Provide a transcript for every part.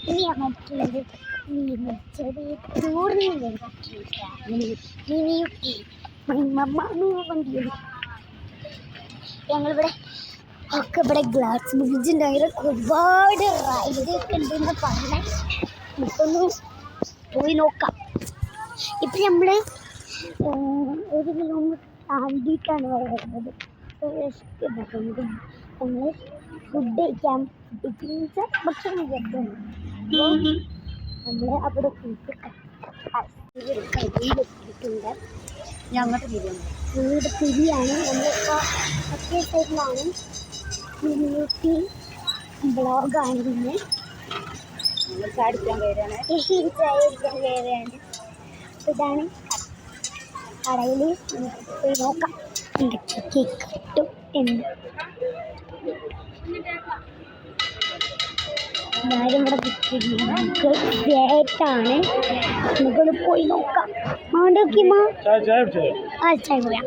ഇനി നമുക്കുള്ളത് ചെറിയ ടൂറിന് ഞങ്ങളിവിടെ ഒക്കെ ഇവിടെ ഗ്ലാസ് ബ്രിഡ്ജ് ഉണ്ടായാലും ഒരുപാട് റൈഡ് ഒക്കെ ഉണ്ടെന്ന് പറഞ്ഞാൽ നമുക്കൊന്ന് പോയി നോക്കാം. ഇപ്പം നമ്മൾ 1 കിലോമീറ്റർ താണ്ടിയിട്ടാണ് വരുന്നത്. നമ്മൾ ഫുഡ് കഴിക്കാൻ ഭക്ഷണം കഴിക്കുന്നു. നമ്മൾ അവിടെ പോയിട്ട് കയ്യിലെത്തിയിട്ടുണ്ട്. ഞങ്ങളുടെ തിരിയാണ് ഞങ്ങളുടെ തിരിയാണ്. നമ്മളിപ്പോൾ മറ്റേ സൈഡിലാണ്. മിനിയൂട്ടി ബ്ലോഗാണ് പിന്നെ ചായ അടിക്കാൻ കയറാണ്. ഇതാണ് കടയിൽ പോയി നോക്കാം എന്തൊക്കെ കിട്ടും എന്ന്. എല്ലാവരും ഇവിടെ കിട്ടില്ല. നമുക്ക് വേറ്റാണ്. നമുക്കൊന്ന് പോയി നോക്കാം. നോക്കിമാ ചായ പോയാം.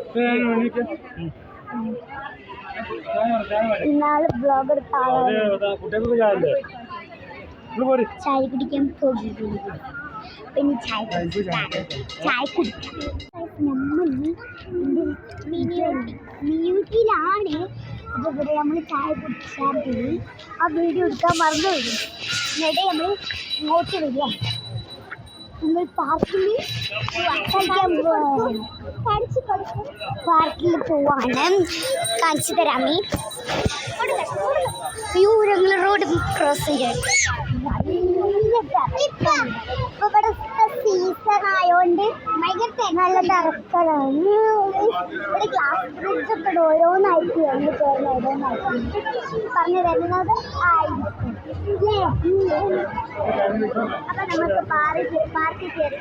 ഇന്നാള് ബ്ലോഗ് എടുത്ത ആളാണ്. ചായ കുടിക്കാൻ പോകുന്നു. പിന്നെ ചായ കുടിക്കാം. നമ്മൾ മിനിയൂട്ടിയിലാണ്. അതുപോലെ നമ്മൾ ചായ കുടിച്ചാൽ ആ വീഡിയോ എടുക്കാൻ മറന്നു വരും. എന്നിട്ട് നമ്മൾ ഇങ്ങോട്ട് വരിക. നമ്മൾ പാർക്കിൽ പോവാണ്. കാണിച്ചു തരാമേ. ഞങ്ങൾ റോഡ് ക്രോസ് ചെയ്യാൻ ഇപ്പൊ ഇവിടെ സീസൺ ആയോണ്ട് നല്ല തിരക്കലാണ്. ഇവിടെ ഗ്ലാസ് ബ്രിഡ്ജ് ഒക്കെ ഓരോന്നായിട്ട് ഓരോന്നായിട്ട് പറഞ്ഞു തരുന്നത് ആയിരിക്കും. അപ്പൊ നമുക്ക് പാർക്കിൽ കയറി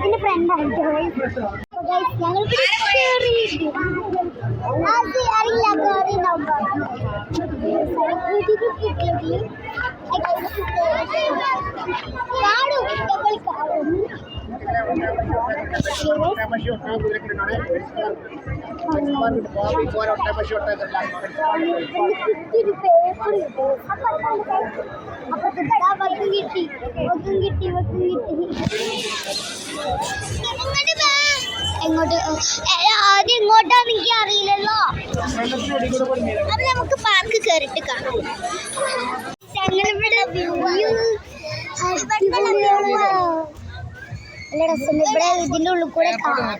എന്റെ ഫ്രണ്ടായിട്ട് ഞങ്ങൾ അറിയില്ല എങ്ങോട്ട് ആദ്യം ഇങ്ങോട്ടാന്ന് എനിക്ക് അറിയില്ലല്ലോ. അപ്പൊ നമുക്ക് പാർക്ക് കയറിട്ട് കാണാം. ഞങ്ങളിവിടെ നല്ല രസമുണ്ട്. ഇവിടെ ഇതിൻ്റെ ഉള്ളിൽ കൂടെ കാണാം.